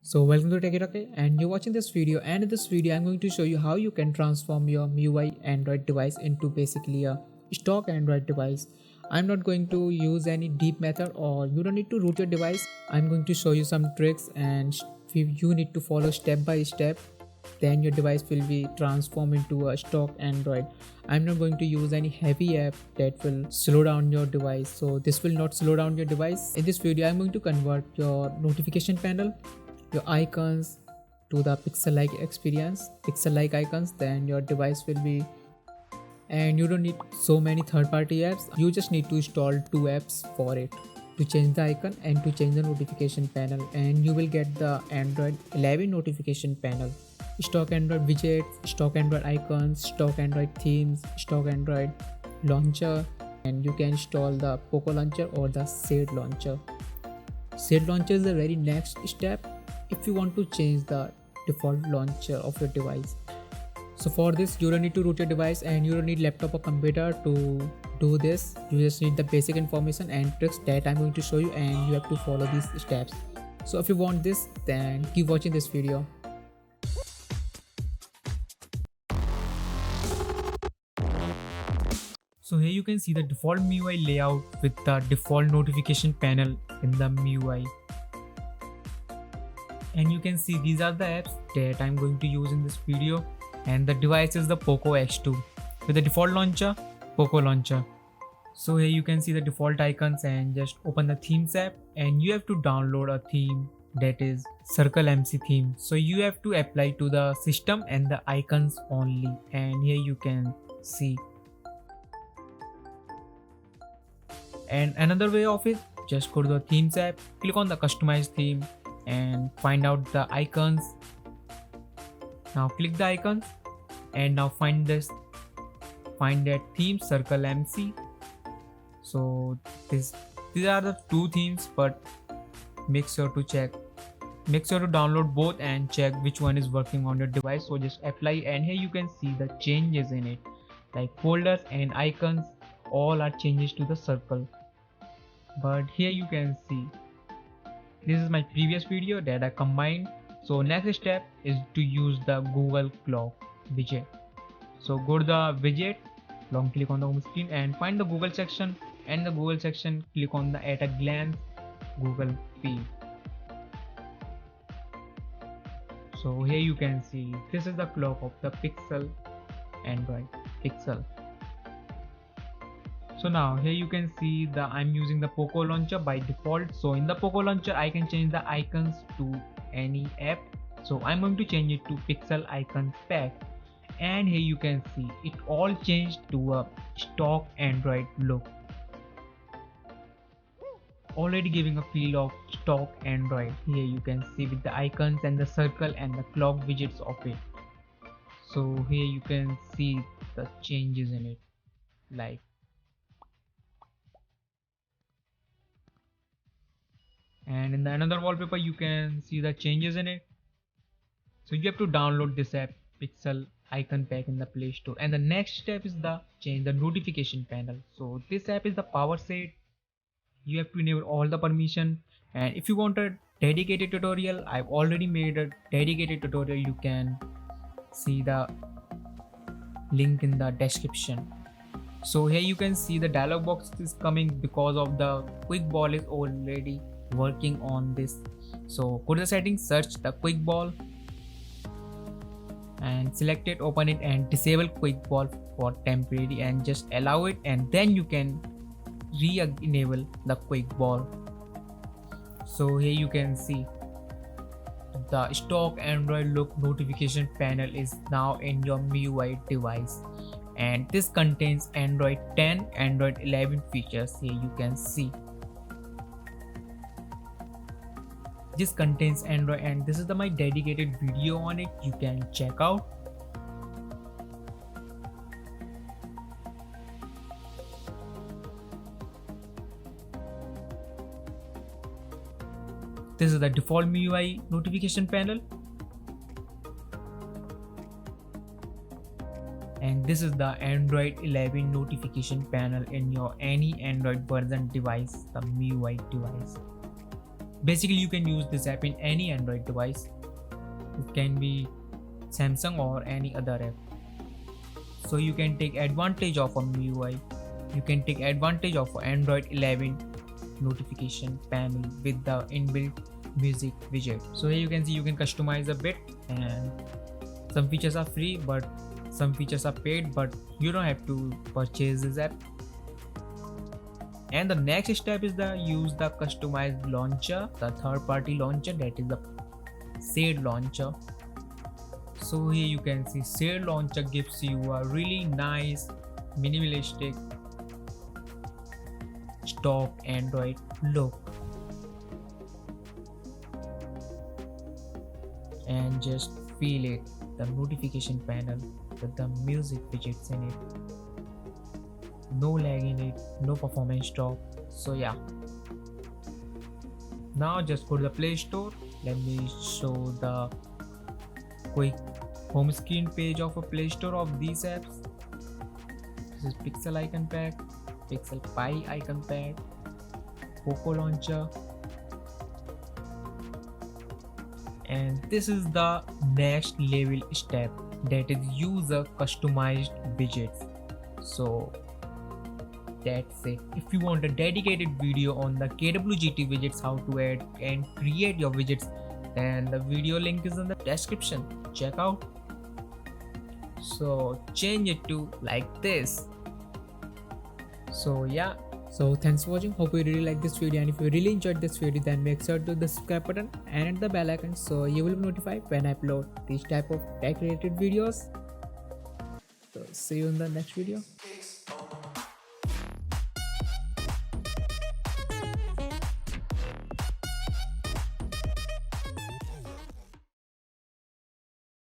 So welcome to TechIroke and you're watching this video, and in this video I'm going to show you how you can transform your MIUI Android device into basically a stock Android device. I'm not going to use any deep method, or you don't need to root your device. I'm going to show you some tricks and you need to follow step by step. Then your device will be transformed into a stock Android. I'm not going to use any heavy app that will slow down your device, so this will not slow down your device. In this video I'm going to convert your notification panel, your icons, to the pixel like experience, pixel like icons. Then your device will be, and you don't need so many third-party apps. You just need to install two apps for it, to change the icon and to change the notification panel, and you will get the Android 11 notification panel, stock Android widgets, stock Android icons, stock Android themes, stock Android launcher, and you can install the Poco launcher or the Shade launcher. Shade launcher is the very next step if you want to change the default launcher of your device. So for this you don't need to root your device, and you don't need laptop or computer to do this. You just need the basic information and tricks that I'm going to show you, and you have to follow these steps. So if you want this, then keep watching this video. So here you can see the default MIUI layout with the default notification panel in the MIUI. And you can see these are the apps that I'm going to use in this video, and the device is the Poco X2 with the default launcher, Poco launcher. So here you can see the default icons, and just open the themes app, and you have to download a theme, that is Circle MC theme. So you have to apply to the system and the icons only, and here you can see. And another way of it, just go to the themes app, click on the customize theme and find out the icons. Now click the icons, and now find that theme Circle MC. So these are the two themes, but make sure to download both and check which one is working on your device. So just apply, and here you can see the changes in it, like folders and icons all are changes to the circle. But here you can see this is my previous video that I combined. So next step is to use the Google Clock widget. So go to the widget, long click on the home screen and find the Google section, and the Google section click on the at a glance Google feed. So here you can see this is the clock of the Pixel Android Pixel. So now here you can see I'm using the Poco launcher by default. So in the Poco launcher I can change the icons to any app. So I'm going to change it to Pixel Icons Pack, and here you can see it all changed to a stock Android look, already giving a feel of stock Android. Here you can see with the icons and the circle and the clock widgets of it. So here you can see the changes in it, like, and in the another wallpaper you can see the changes in it. So you have to download this app Pixel Icon Pack in the Play Store, and the next step is the change the notification panel. So this app is the power set. You have to enable all the permission, and if you want a dedicated tutorial, I've already made a dedicated tutorial. You can see the link in the description. So here you can see the dialog box is coming because of the quick ball is already working on this. So go to the settings, search the quick ball and select it, open it and disable quick ball for temporary, and just allow it, and then you can re-enable the quick ball. So here you can see the stock Android look notification panel is now in your MIUI device, and this contains Android 10, Android 11 features. Here you can see this contains Android, and this is my dedicated video on it. You can check out. This is the default MIUI notification panel, and this is the Android 11 notification panel in your any Android version device, the MIUI device. Basically, you can use this app in any Android device. It can be Samsung or any other app. So you can take advantage of a MIUI. You can take advantage of Android 11 notification panel with the inbuilt music widget. So here you can see you can customize a bit, and some features are free but some features are paid, but you don't have to purchase this app. And the next step is the use the customized launcher, the third party launcher, that is the Shade launcher. So here you can see Shade launcher gives you a really nice minimalistic stock Android look, and just feel it, the notification panel with the music widgets in it, no lag in it, no performance drop. So yeah, now just go to the Play Store. Let me show the quick home screen page of a Play Store of these apps. This is Pixel Icon Pack, Pixel Pi Icon Pad, Poco Launcher, and this is the next level step, that is user customized widgets. So that's it. If you want a dedicated video on the KWGT widgets, how to add and create your widgets, then the video link is in the description. Check out. So change it to like this. So yeah, so thanks for watching. Hope you really like this video, and if you really enjoyed this video, then make sure to the subscribe button and hit the bell icon so you will be notified when I upload these type of tech related videos. So see you in the next video.